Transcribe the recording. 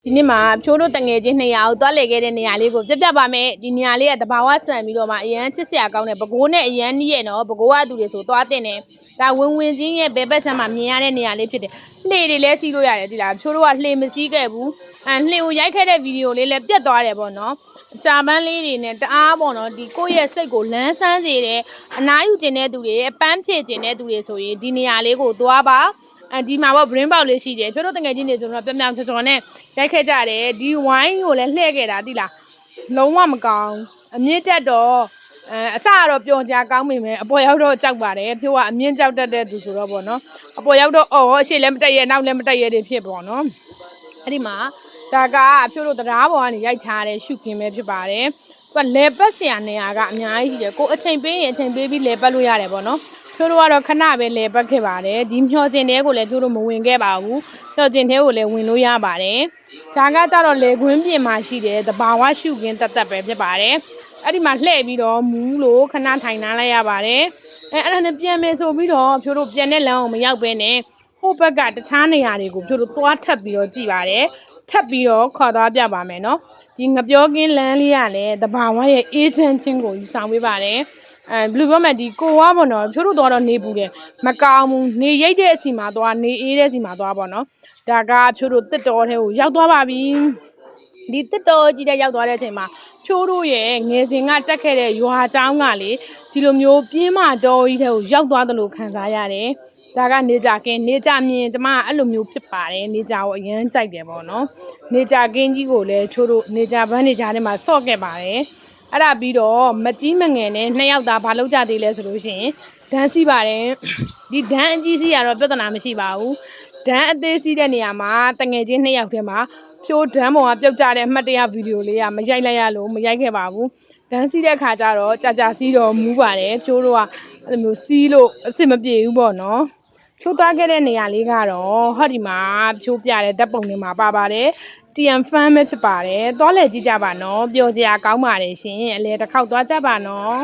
ဒီနေ့မှာဖြိုးတို့တငယ်ချင်း200ကိုတွားလေခဲ့တဲ့နေရာလေးကိုပြပြပါမယ်ဒီနေရာလေးကတဘာဝဆန်ပြီးတော့မှအရန်ချစ်စရာကောင်းတယ်ပဲခူးနဲ့အရန်နီးရဲ့နော်ပဲခူးကသူတွေဆိုတွားတင်တယ်ဒါဝင်ဝင်ချင်းရဲ့ဘဲဘက်ဆန်မှာမြင်ရတဲ့နေရာလေးဖြစ်တယ်လှေတွေလည်းစီးလို့ရတယ်ဒီလားဖြိုးတို့ကလှေမစီးခဲ့ဘူးလှေကိုရိုက်ခဲ့တဲ့ဗီဒီယိုလေးလည်းပြတ်သွားတယ်ပေါ့နော်ကြာပန်းလေးတွေနဲ့တအားပေါ့နော်ဒီကိုယ့်ရဲ့စိတ်ကိုလန်းဆန်းစေတယ်အနားယူခြင်းတဲ့သူတွေအပန်းဖြည့်ခြင်းတဲ့သူတွေဆိုရင်ဒီနေရာလေးကိုသွားပါဒီမှာပေါ့ brain box လေးရှိတယ်ဖြိုးတို့တငယ်ချင်းတွေဆိုတော့ပြောင်ချော်နဲ့ရိုက်ခဲ့ကြတယ်ဒီဝိုင်းကိုလည်းလှည့်ခဲ့တာသိလားလုံးဝမကောင်းအမြင့်တက်တော့အစကတော့ပျော်ကြကောင်းမိမယ်အပေါ်ရောက်တော့ကြောက်ပါတယ်ဖြိုးကအမြင့်ကြောက်တတ်တဲ့သူဆိုတော့ပေါ့နော်အပေါ်ရောက်တော့အရှိလည်းမတက်ရဲနောက်လည်းမတက်ရဲတွေဖြစ်ပေါ့နော်အဲ့ဒီမှာဒါကဖြိုးတို့တရားပေါ်ကနေရိုက်ထားတဲ့ရှုခင်းပဲဖြစ်ပါတယ်သူကလေပတ်ဆရာနေရာကအများကြီးရှိတယ်ကိုအချိန်ပေးရင်အချိန်ပေးပြီးလေပတ်လို့ရတယ်ပေါ့နော်ဖြိုးတို့ကတော့ခဏပဲလေပတ်ခဲ့ပါတယ်ဒီမျောကျင်တဲကိုလည်းဖြိုးတို့မဝင်ခဲ့ပါဘူးမျောကျင်တဲကိုလည်းဝင်လို့ရပါတယ်ဂျာကကြတော့လေခွင်းပြင်မှာရှိတယ်တဘာဝရှုခင်းတက်ပဲဖြစ်ပါတယ်အဲ့ဒီမှာလှည့်ပြီးတော့မူးလို့ခဏထိုင်နှားလိုက်ရပါတယ်အဲ့ဒါနဲ့ပြန်မယ်ဆိုပြီးတော့ဖြိုးတို့ပြန်တဲ့လမ်းကိုမရောက်ဘဲနဲ့ဟိုဘက်ကတခြားနေရာတွေကိုဖြိုးတို့သွားထပ်ပြီးတော့ကြည့်ပါတယ်ထပ်ပြီးတော့ခေါ်သွားပြပါမယ်နော်ဒီငပြောကင်းလမ်းလေးကလည်းတဘာဝရဲ့အေဂျင့်ချင်းကိုယူဆောင်ပေးပါတယ်ဘယ်လိုပြောမလဲဒီကိုကပေါ့နော်ဖြိုးတို့တော့နေပူတယ်မကောင်းဘူးနေရိတ်တဲ့အစီမှာသွားနေအေးတဲ့အစီမှာသွားပေါ့နော်ဒါကဖြိုးတို့တစ်တော်ထဲကိုရောက်သွားပါပြီဒီတစ်တော်ကြီးတဲ့ရောက်သွားတဲ့အချိန်မှာဖြိုးတို့ရဲ့ငယ်စဉ်ကတက်ခဲ့တဲ့ရွာเจ้าကလေဒီလိုမျိုးပြင်းမတော်ကြီးတဲ့ကိုရောက်သွားတယ်လို့ခံစားရတယ်ဒါကနေကြကင်းနေကြမြင်ကျမကအဲ့လိုမျိုးဖြစ်ပါတယ်နေကြကိုအရန်ကြိုက်တယ်ပေါ့နော်နေကြကင်းကြီးကိုလည်းဖြိုးတို့နေကြဘန်းနေကြထဲမှာဆော့ခဲ့ပါတယ်အဲ့ဒါပြီးတော့မကြီးမငယ်နဲ့2ယောက်သားဘာလုပ်ကြသေးလဲဆိုလို့ရှိရင်ဒန်းစီးပါတယ်ဒီဒန်းအကြီးစီးကတော့ပြဿနာမရှိပါဘူးဒန်းအသေးစီးတဲ့နေရာမှာတငယ်ချင်း2ယောက်ထဲမှာဖြိုးဒန်းပေါ်ကပြုတ်ကြတဲ့အမှတ်တရဗီဒီယိုလေးကမရိုက်လိုက်ရလို့မရိုက်ခဲ့ပါဘူးဒန်းစီးတဲ့ခါကျတော့ကြာစီးတော့မူးပါတယ်ဖြိုးတို့ကအဲ့လိုမျိုးစီးလို့အစ်စ်မပြေဘူးပေါ့နော်ဖြိုးသွားခဲ့တဲ့နေရာလေးကတော့ဟောဒီမှာဖြိုးပြတဲ့ဓာတ်ပုံတွေမှာပါပါတယ်TM fan ပဲဖြစ်ပါတယ်သွားလေကြည့်ကြပါနော်ပျော်စရာကောင်းပါတယ်ရှင်အလဲတစ်ခေါက်သွားကြပါနော်